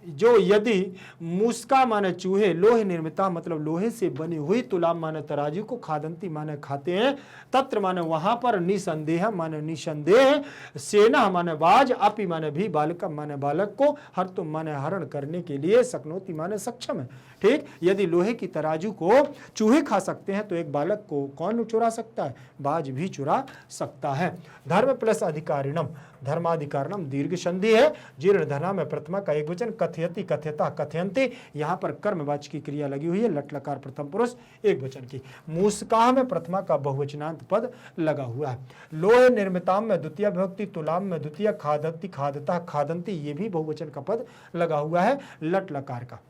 जो यदि मूषका माने चूहे, लोह निर्मिता मतलब लोहे से बनी हुई, तुलाम माने तराजू को, खादंती माने खाते हैं, तत्र माने वहां पर, निसंदेह माने निसंदेह, सेना माने बाज, अपि माने भी, बालक माने बालक को, हर्तुम माने हरण करने के लिए, शक्नोति माने सक्षम है, ठीक। यदि लोहे की तराजू को चूहे खा सकते हैं तो एक बालक को कौन चुरा सकता है, बाज भी चुरा सकता है। धर्म प्लस अधिकारिणम, धर्माधिकारणम दीर्घ संधि है, जीर्ण धना में प्रथमा का एक वचन, कथयति कथयता कथयन्ति, यहाँ पर कर्मवाची की क्रिया लगी हुई है, लट लकार प्रथम पुरुष एक वचन की। मूषका में प्रथमा का बहुवचनांत पद लगा हुआ है। लोह निर्मिताम में द्वितीय विभक्ति, तुलाम में द्वितीय, खादन्ति खादता खादन्ति, ये भी बहुवचन का पद लगा हुआ है लट लकार का।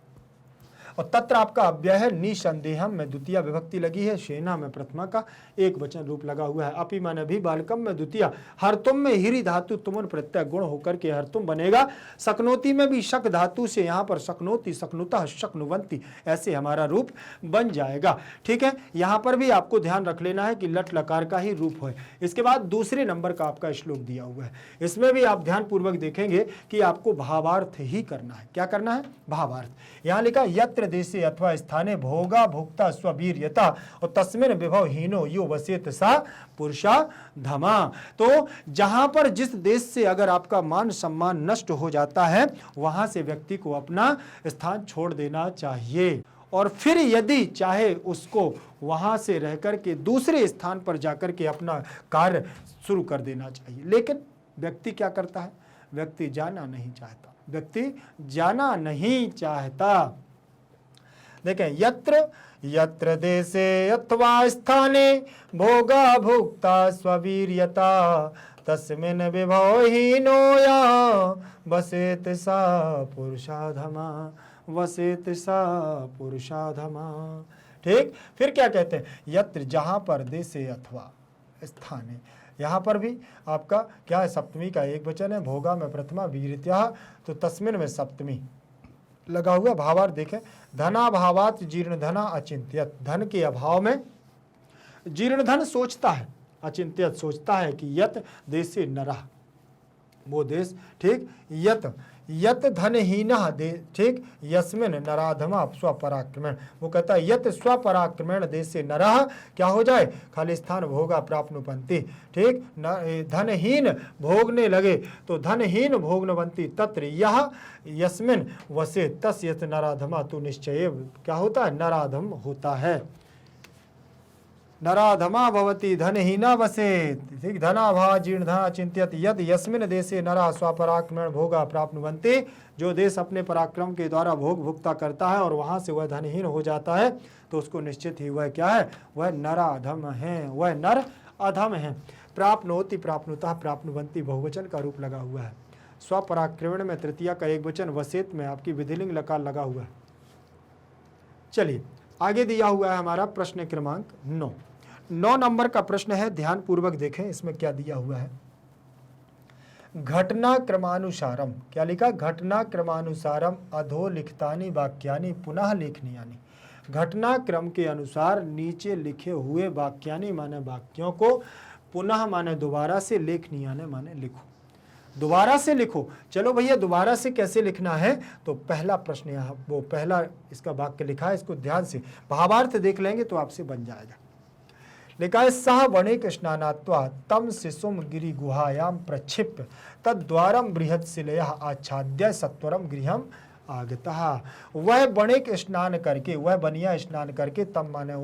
और तत्र आपका अव्यय है, निसंदेहम में द्वितीय विभक्ति लगी है, सेना में प्रथमा का एक वचन रूप लगा हुआ है, अपि माने भी, बालकम में द्वितीय, हर्तुम में हिरी धातु तुमन प्रत्यय गुण होकर के हर्तुम बनेगा, शक्नोति में भी शक धातु से यहाँ पर शक्नोति, शक्नुतः, शक्नुवंती, ऐसे हमारा रूप बन जाएगा, ठीक है। यहाँ पर भी आपको ध्यान रख लेना है कि लट लकार का ही रूप है। इसके बाद दूसरे नंबर का आपका श्लोक दिया हुआ है, इसमें भी आप ध्यान पूर्वक देखेंगे कि आपको भावार्थ ही करना है। क्या करना है, भावार्थ। यहाँ लिखा यत्र देशे अथवा स्थाने भोगा भोक्ता स्ववीर्यता और तस्मिन विभव हीनो यो वसेत सा पुरुषा धमा। तो जहां पर जिस देश से अगर आपका मान सम्मान नष्ट हो जाता है वहां से व्यक्ति को अपना स्थान छोड़ देना चाहिए, और फिर यदि चाहे उसको वहां से रह कर के दूसरे स्थान पर जाकर के अपना कार्य शुरू कर देना चाहिए। लेकिन व्यक्ति क्या करता है? व्यक्ति जाना नहीं चाहता, व्यक्ति जाना नहीं चाहता। देखें, यत्र यत्र देशे अथवा स्थाने भोगा भुक्ता स्ववीर्यता तस्मिन् विभव हीनो या वसेत सा पुरुषाधमा, वसेत सा पुरुषाधमा। ठीक, फिर क्या कहते हैं? यत्र, जहां पर, देशे अथवा स्थाने, यहाँ पर भी आपका क्या है? सप्तमी का एक वचन है, भोगा में प्रथमा, वीर्यता, तो तस्मिन में सप्तमी लगा हुआ। भावार्थ देखें, धनाभावात जीर्ण धना अचिंत्यत, धन के अभाव में जीर्ण धन सोचता है, अचिंत्यत सोचता है कि यत देशे नरः, वो देश, ठीक, यत धनहीनः दे, ठीक, यस्मिन नराधमा स्वपराक्रमेण, वो कहता है यत स्वपराक्रमेण देशे नरः क्या हो जाए? खाली स्थान भोगा प्राप्नुवन्ति, ठीक, धनहीन भोगने लगे, तो धनहीन भोगनवन्ति तत्र यह यस्मिन वसे तस् यत नराधमा, तो निश्चय क्या होता है? नराधम होता है। नराधमा भवति धनहीना वसेत, ठीक, धनाभाव जीर्ण धना चिंत्यत यद यस्मिन देशे नरा स्वपराक्रमेण भोगा प्राप्नुवन्ति, जो देश अपने पराक्रम के द्वारा भोग भुक्ता करता है और वहां से वह धनहीन हो जाता है, तो उसको निश्चित ही वह क्या है? वह नराधम है, वह नर अधम है। प्राप्नोति प्राप्नुतः प्राप्नुवन्ति बहुवचन का रूप लगा हुआ है। स्वपराक्रमेण में तृतीया का एक वचन, वसेत में आपकी विधिलिंग लकार लगा हुआ है। चलिए आगे दिया हुआ है हमारा प्रश्न क्रमांक 9 नंबर का प्रश्न है, ध्यान पूर्वक देखें इसमें क्या दिया हुआ है। घटना क्रमानुसारम, क्या लिखा? घटना क्रमानुसारम अधो लिखितानि वाक्यानि पुनः लेखनीयानि, घटना क्रम के अनुसार नीचे लिखे हुए वाक्यानि माने वाक्यों को पुनः माने दोबारा से, लेखनीयानि माने लिखो, दोबारा से लिखो। चलो भैया दोबारा से कैसे लिखना है? तो पहला प्रश्न यहाँ, वो पहला इसका वाक्य लिखा है, इसको ध्यान से भावार्थ देख लेंगे तो आपसे बन जाएगा। लिखा है, सह वणिक स्नानात्वा तम शिशुम गिरि गुहायाम प्रक्षिप्य तद्वारम बृहत् शिलया आच्छाद्य सत्वरम गृहम आगतः। वह वणिक स्नान करके, वह बनिया स्नान करके, तम माने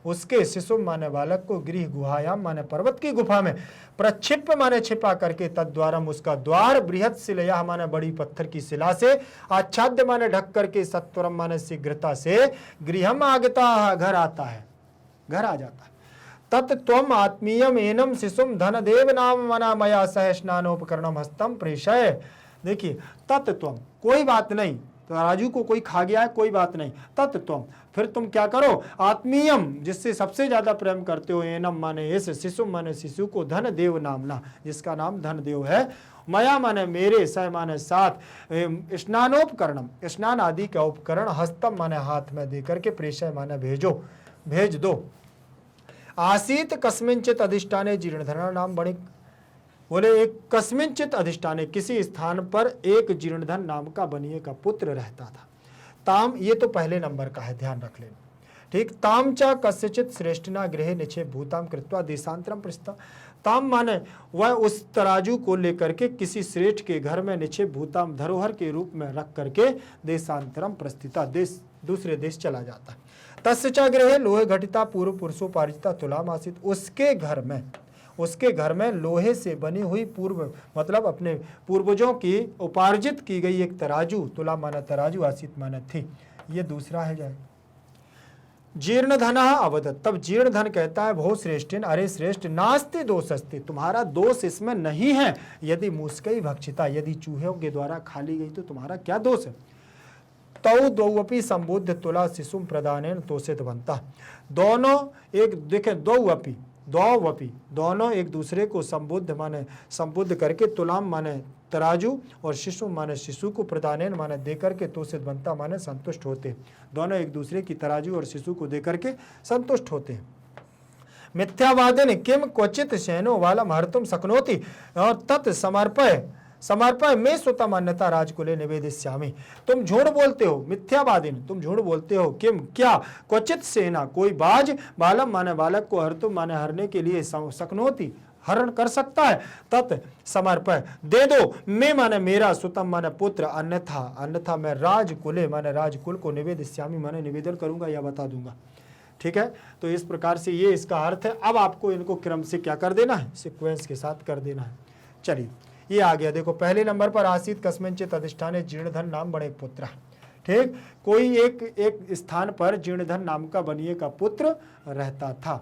उसके शिशुम माने बालक को, गृह गुहायाम माने पर्वत की गुफा में, प्रक्षिप्य माने छिपा करके, तद्वारम उसका द्वार, बृहत् शिलया माने बड़ी पत्थर की शिला से, आच्छाद्य माने ढक करके, सत्वरम माने शीघ्रता से, गृहम आगतः घर आता है, घर आ जाता है। तत्त्वम आत्मीयम एनम शिशुम धनदेव नाम मना मया सह स्नानोपकरणम हस्तम प्रेषय। देखिए, तत्त्वम, कोई बात नहीं, तो राजू को कोई खा गया है, कोई बात नहीं, तत्त्वम, फिर तुम क्या करो? आत्मीयम, जिससे सबसे ज्यादा प्रेम करते हो, एनम माने इस, शिशुम माने शिशु को, धनदेव नामना, जिसका नाम धनदेव है, मया माने मेरे, सह माने साथ, स्नानोपकरणम, स्नान आदि का उपकरण, हस्तम माने हाथ में दे करके, प्रेषय माने भेजो, भेज दो। आसीत कस्मिंचित अधिष्ठाने जीर्णधन नाम वणिक, बोले एक कस्मिंचित अधिष्ठाने, किसी स्थान पर एक जीर्णधन नाम का बनिए का पुत्र रहता था। ताम, ये तो पहले नंबर का है, ध्यान रख लेना, ठीक। ताम च कस्यचित श्रेष्ठना गृहे निक्षेप भूताम कृत्वा देशांतरम प्रस्था। ताम माने वह उस तराजू को लेकर के किसी श्रेष्ठ के घर में निक्षेप भूताम, धरोहर के रूप में रख करके, देशांतरम प्रस्थिता, देश, दूसरे देश चला जाता है। तस्य च गृहे लोहे घटिता पूर्व पुरुषोपार्जिता तुलाम आसीत, उसके घर में लोहे से बनी हुई पूर्व, मतलब अपने पूर्वजों की उपार्जित की गई एक तराजू, तुला माना तराजू, आसित माना थी, ये दूसरा है जाए। जीर्ण धना अवदत, तब जीर्ण धन कहता है, भो श्रेष्ठिन, अरे श्रेष्ठ, नास्ति दोषस्ति, तुम्हारा दोष इसमें नहीं है, यदि मुस्कई भक्षिता, यदि चूहों के द्वारा खा ली गई तो तुम्हारा क्या दोष है। तौ द्वौपी संबुद्ध तुला शिशुम प्रदानेन तोषित बनता, दोनों एक, देखें, द्वौपी, दोनों एक दूसरे को संबुद्ध माने संबुद्ध करके, तुलाम माने तराजू और शिशु माने शिशु को, प्रदानेन माने देकर के, तोषित बनता माने संतुष्ट होते, दोनों एक दूसरे की तराजू और शिशु को देकर के संतुष्ट होते हैं। मिथ्यावादिन किम क्वचित शयनो वालम हर्तुम शक्नोति और तत् समर्पय में स्वतः मान्यता राजकुले निवेदिष्यामि। तुम झूठ बोलते हो, मिथ्यावादिन, तुम झूठ बोलते हो, किम क्या, क्वचित सेना, कोई बाज, बालम माने बालक को, हर्तुम माने हरने के लिए, शक्नोति हरण कर सकता है, तत् समर्पय दे दो, मैं माने मेरा, सुतम माने पुत्र, अन्यथा मैं राजकुले माने राजकुल को, निवेदिष्यामि माने निवेदन करूंगा या बता दूंगा। ठीक है, तो इस प्रकार से ये इसका अर्थ है। अब आपको इनको क्रम से क्या कर देना है, सिक्वेंस के साथ कर देना है। चलिए ये आ गया। देखो पहले नंबर पर आसीत कस्मिंचित अधिष्ठाने जीर्णधन नाम बणे पुत्र। ठीक, कोई एक स्थान पर जीर्णधन नाम का बनिए का पुत्र रहता था।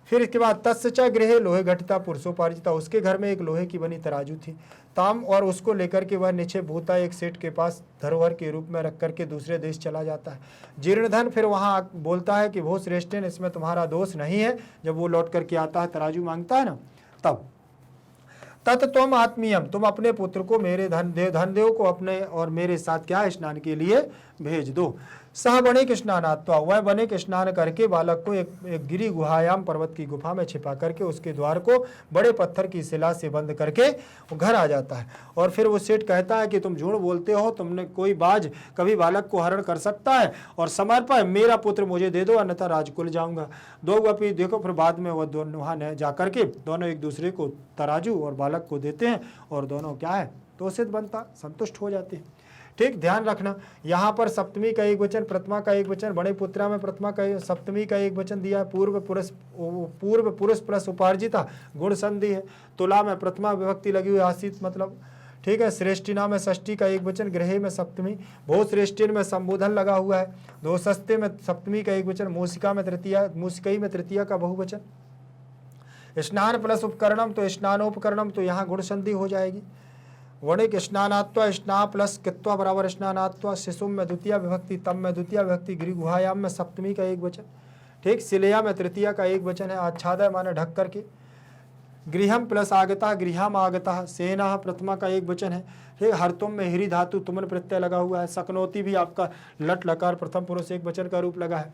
फिर इसके बाद तस्य च गृहे लोहे घटिता पुरुषोपार्जिता, उसके घर में एक लोहे की बनी तराजू थी। ताम, और उसको लेकर के वह नीचे भूता एक सेठ के पास धरोहर के रूप में रख करके दूसरे देश चला जाता है। जीर्णधन फिर वहां बोलता है कि भो श्रेष्ठन, इसमें तुम्हारा दोष नहीं है। जब वो लौट करके आता है, तराजू मांगता है ना, तब तत् तुम आत्मीयम, तुम अपने पुत्र को मेरे धनदेव को अपने और मेरे साथ क्या स्नान के लिए भेज दो। सह बणिक स्नानात्वा, वह बणिक स्नान करके बालक को एक गिरी गुहायाम, पर्वत की गुफा में छिपा करके उसके द्वार को बड़े पत्थर की शिला से बंद करके वो घर आ जाता है। और फिर वो सेठ कहता है कि तुम झूठ बोलते हो, तुमने कोई बाज कभी बालक को हरण कर सकता है, और समय पर मेरा पुत्र मुझे दे दो, अन्यथा राजकुल जाऊंगा। दो अपनी देखो, फिर बाद में वो दोनों वहाँ जा करके दोनों एक दूसरे को तराजू और बालक को देते हैं, और दोनों क्या है, दोषित बनता, संतुष्ट हो जाते हैं। ठीक, ध्यान रखना, यहाँ पर सप्तमी का एक वचन, प्रथमा का एक वचन, बड़े पुत्रा में प्रथमा का सप्तमी का एक वचन दिया है। पूर्व पुरुष प्लस उपार्जिता गुण संधि है। तुला में प्रथमा विभक्ति लगी हुई, आसित मतलब, ठीक है। श्रेष्ठिना में षष्ठी का एक वचन, गृहे में सप्तमी, बहुत श्रेष्ठिन में संबोधन लगा हुआ है। दो सस्ते में सप्तमी का एक वचन, मूसिका में तृतीया, मूसिकई में तृतीया का बहुवचन। स्नान प्लस उपकरणम, तो स्नानोपकरणम, तो यहाँ गुण संधि हो जाएगी। वणिक स्नानात्वा, स्ना प्लस कित्वा बराबर स्नानात्वा। शिशुम में द्वितीय विभक्ति, तम में द्वितीय विभक्ति, गृह गुहायाम में सप्तमी का एक वचन। ठीक, शिलया में तृतीया का एक वचन है। आच्छादय माने ढक करके। गृहम प्लस आगता, गृहम आगता। सेना प्रथमा का एक वचन है। ठीक, हरतुम में हिरी धातु तुमन प्रत्यय लगा हुआ है। सकनोती भी आपका लट लकार प्रथम पुरुष एक वचन का रूप लगा है।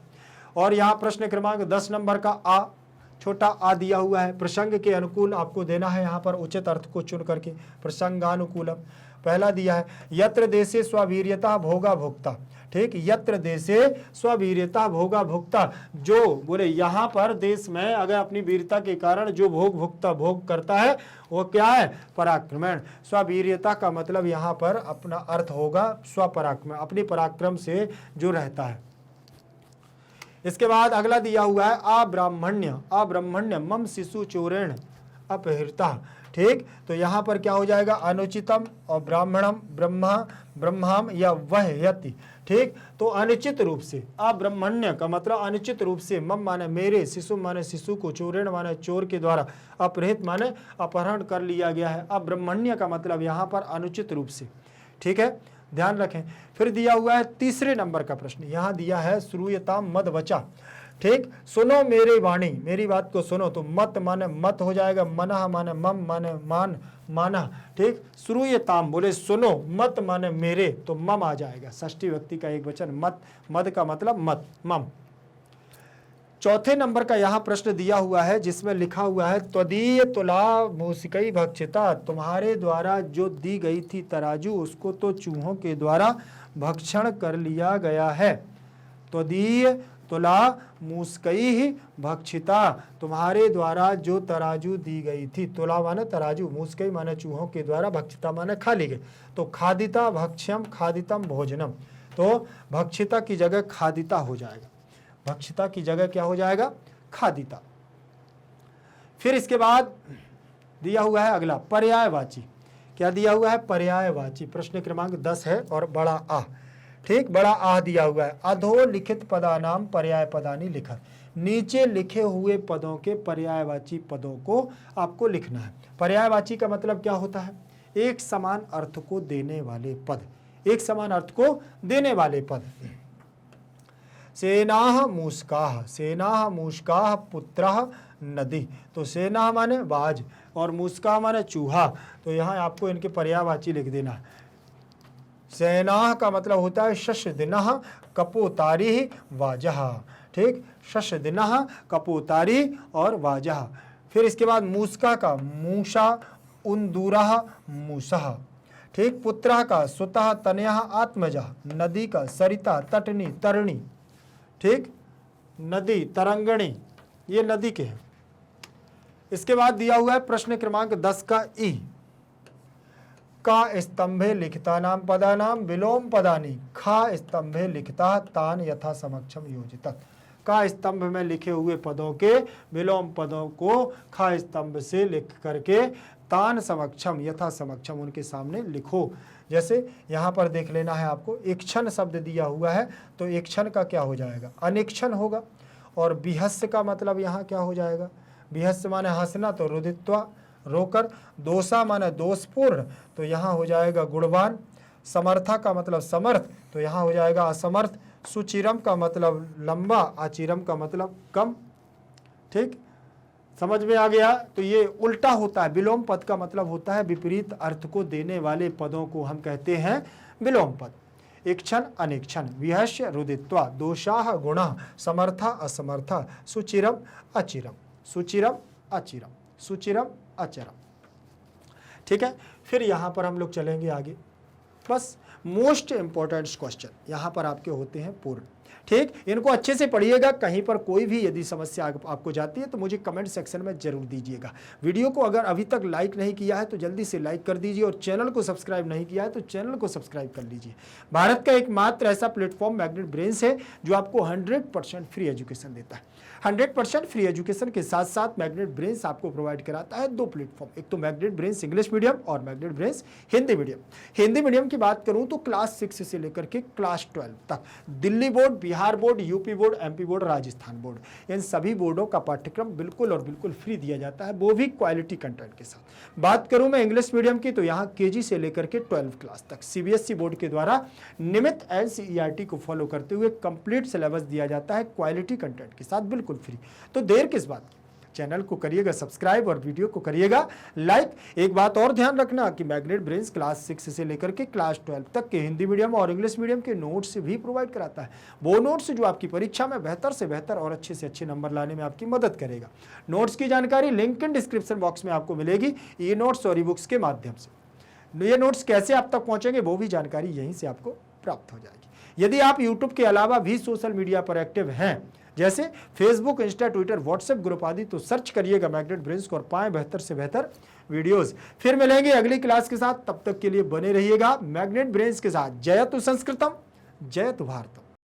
और यहाँ प्रश्न क्रमांक 10 नंबर का आ, छोटा आ दिया हुआ है। प्रसंग के अनुकूल आपको देना है यहाँ पर उचित अर्थ को चुन करके। प्रसंगानुकूलम पहला दिया है, यत्र देशे स्ववीर्यता भोगा भोक्ता। ठीक, यत्र देशे स्ववीर्यता भोगा भोक्ता, जो बोले यहाँ पर देश में अगर अपनी वीरता के कारण जो भोग करता है वो क्या है, पराक्रमण। स्ववीर्यता का मतलब यहाँ पर अपना अर्थ होगा स्वपराक्रम, अपने पराक्रम से जो रहता है। इसके बाद अगला दिया हुआ है अब्राह्मण्य मम शिशु चोरेण अपहृता। ठीक, तो यहाँ पर क्या हो जाएगा, अनुचितम और ब्राह्मणम ब्रह्माम या वह यति। ठीक, तो अनुचित रूप से, अब्राह्मण्य का मतलब अनुचित रूप से, मम माने मेरे, शिशु माने शिशु को, चोरेण माने चोर के द्वारा, अपहृत माने अपहरण कर लिया गया है। अब्राह्मण्य का मतलब यहाँ पर अनुचित रूप से। ठीक है, ध्यान रखें। फिर दिया हुआ है तीसरे नंबर का प्रश्न, यहां दिया है श्रूयता मद वचा। ठीक, सुनो मेरे वाणी, मेरी बात को सुनो, तो मत माने मत हो जाएगा, मनः माने मम माने मान माना। ठीक, श्रूयताम बोले सुनो, मत माने मेरे, तो मम आ जाएगा, षष्ठी व्यक्ति का एक वचन मत, मद का मतलब मत, मम। चौथे नंबर का यहाँ प्रश्न दिया हुआ है जिसमें लिखा हुआ है त्वदीय तुला मूसिकई भक्षिता, तुम्हारे द्वारा जो दी गई थी तराजू उसको तो चूहों के द्वारा भक्षण कर लिया गया है। त्वदीय तुला मूसिकई भक्षिता, तुम्हारे द्वारा जो तराजू दी गई थी, तुला माने तराजू, मूसिकई माने चूहों के द्वारा, भक्षिता माने खा ली गई। तो खादिता भक्ष्यम खादितम भोजनम, तो भक्षिता की जगह खादिता हो जाएगा, भक्षिता की जगह क्या हो जाएगा, खादिता। फिर इसके बाद दिया हुआ है अगला पर्यायवाची, क्या दिया हुआ है, पर्यायवाची। प्रश्न क्रमांक 10 है और बड़ा आ। ठीक, बड़ा आ दिया हुआ है, अधो लिखित पदानाम पर्याय पदानी लिखत, नीचे लिखे हुए पदों के पर्यायवाची पदों को आपको लिखना है। पर्यायवाची का मतलब क्या होता है, एक समान अर्थ को देने वाले पद, एक समान अर्थ को देने वाले पद। सेनाह मूषकाह पुत्रः नदी, तो सेना माने बाज और मूषका माने चूहा, तो यहाँ आपको इनके पर्यायवाची लिख देना है। सेनाह का मतलब होता है शशदिनः कपोतारी वाजः। ठीक, शशदिनः कपोतारी और वाजः। फिर इसके बाद मूषका का मूषा उन्दूरः मूसः। ठीक, पुत्रः का सुतः तनयः आत्मजः। नदी का सरिता तटनी तरणी। ठीक, नदी तरंगणी, ये नदी के हैं। इसके बाद दिया हुआ है प्रश्न क्रमांक 10 का ई, का स्तंभे लिखिता नाम पदा नाम विलोम पदानी खा स्तंभे लिखता तान यथा समक्षम योजित। का स्तंभ में लिखे हुए पदों के विलोम पदों को खा स्तंभ से लिख करके तान समक्षम यथा समक्षम, उनके सामने लिखो। जैसे यहाँ पर देख लेना है आपको, इक्षण शब्द दिया हुआ है तो इक्षण का क्या हो जाएगा, अनिक्षण होगा। और बिहस्य का मतलब यहाँ क्या हो जाएगा, बिहस्य माने हंसना तो रुदित्वा, रोकर। दोषा माने दोषपूर्ण तो यहाँ हो जाएगा गुणवान। समर्था का मतलब समर्थ तो यहाँ हो जाएगा असमर्थ। सुचिरम का मतलब लंबा, आचिरम का मतलब कम। ठीक, समझ में आ गया। तो ये उल्टा होता है, विलोम पद का मतलब होता है विपरीत अर्थ को देने वाले पदों को हम कहते हैं विलोम पद। इक्षण अनिक्षण, विहस्य रुदित्वा, दोषाः गुणाः, समर्था असमर्था, सुचिरम अचिरम, सुचिरम अचिरम, सुचिरम अचरम। ठीक है, फिर यहाँ पर हम लोग चलेंगे आगे। बस मोस्ट इंपॉर्टेंट क्वेश्चन यहाँ पर आपके होते हैं पूर्ण। ठीक, इनको अच्छे से पढ़िएगा। कहीं पर कोई भी यदि समस्या आपको जाती है तो मुझे कमेंट सेक्शन में जरूर दीजिएगा। वीडियो को अगर अभी तक लाइक नहीं किया है तो जल्दी से लाइक कर दीजिए, और चैनल को सब्सक्राइब नहीं किया है तो चैनल को सब्सक्राइब कर लीजिए। भारत का एकमात्र ऐसा प्लेटफॉर्म मैग्नेट ब्रेन्स है जो आपको 100% फ्री एजुकेशन देता है। 100% फ्री एजुकेशन के साथ साथ मैग्नेट ब्रेन्स आपको प्रोवाइड कराता है 2 प्लेटफॉर्म, एक तो मैग्नेट ब्रेन्स इंग्लिश मीडियम और magnet brains Hindi medium. Hindi medium की बात करूं तो क्लास 6 से लेकर के क्लास 12 तक Delhi board, Bihar board, UP board, MP board, Rajasthan board, इन सभी बोर्डों का पाठ्यक्रम बिल्कुल और बिल्कुल फ्री दिया जाता है, वो भी क्वालिटी कंटेंट के साथ। बात करूं मैं इंग्लिश मीडियम की तो यहाँ केजी से लेकर के 12 क्लास तक सीबीएसई बोर्ड के द्वारा नियमित एनसीईआरटी को फॉलो करते हुए कंप्लीट सिलेबस दिया जाता है क्वालिटी कंटेंट के साथ, बिल्कुल फ्री। तो देर किस बात की, चैनल को करिएगा सब्सक्राइब और वीडियो को करिएगा लाइक। एक बात और ध्यान रखना कि मैग्नेट ब्रेन्स क्लास 6 से लेकर के क्लास 12 तक के हिंदी मीडियम और इंग्लिश मीडियम के नोट्स भी प्रोवाइड कराता है। वो नोट्स जो आपकी परीक्षा में बेहतर से बेहतर और अच्छे से अच्छे नंबर लाने में आपकी मदद करेगा। नोट्स की जानकारी लिंक इन डिस्क्रिप्शन बॉक्स में आपको मिलेगी, ई नोट्स और ई बुक्स के माध्यम से। ये नोट्स कैसे आप तक पहुंचेंगे वो भी जानकारी यहीं से आपको प्राप्त हो जाएगी। यदि आप यूट्यूब के अलावा भी सोशल मीडिया पर एक्टिव हैं, जैसे Facebook, Insta, Twitter, WhatsApp group आदि, तो सर्च करिएगा मैग्नेट ब्रेन्स को और पाएं बेहतर से बेहतर वीडियोस। फिर मिलेंगे अगली क्लास के साथ, तब तक के लिए बने रहिएगा मैग्नेट ब्रेन्स के साथ। जयतु संस्कृतम, जयतु भारतम।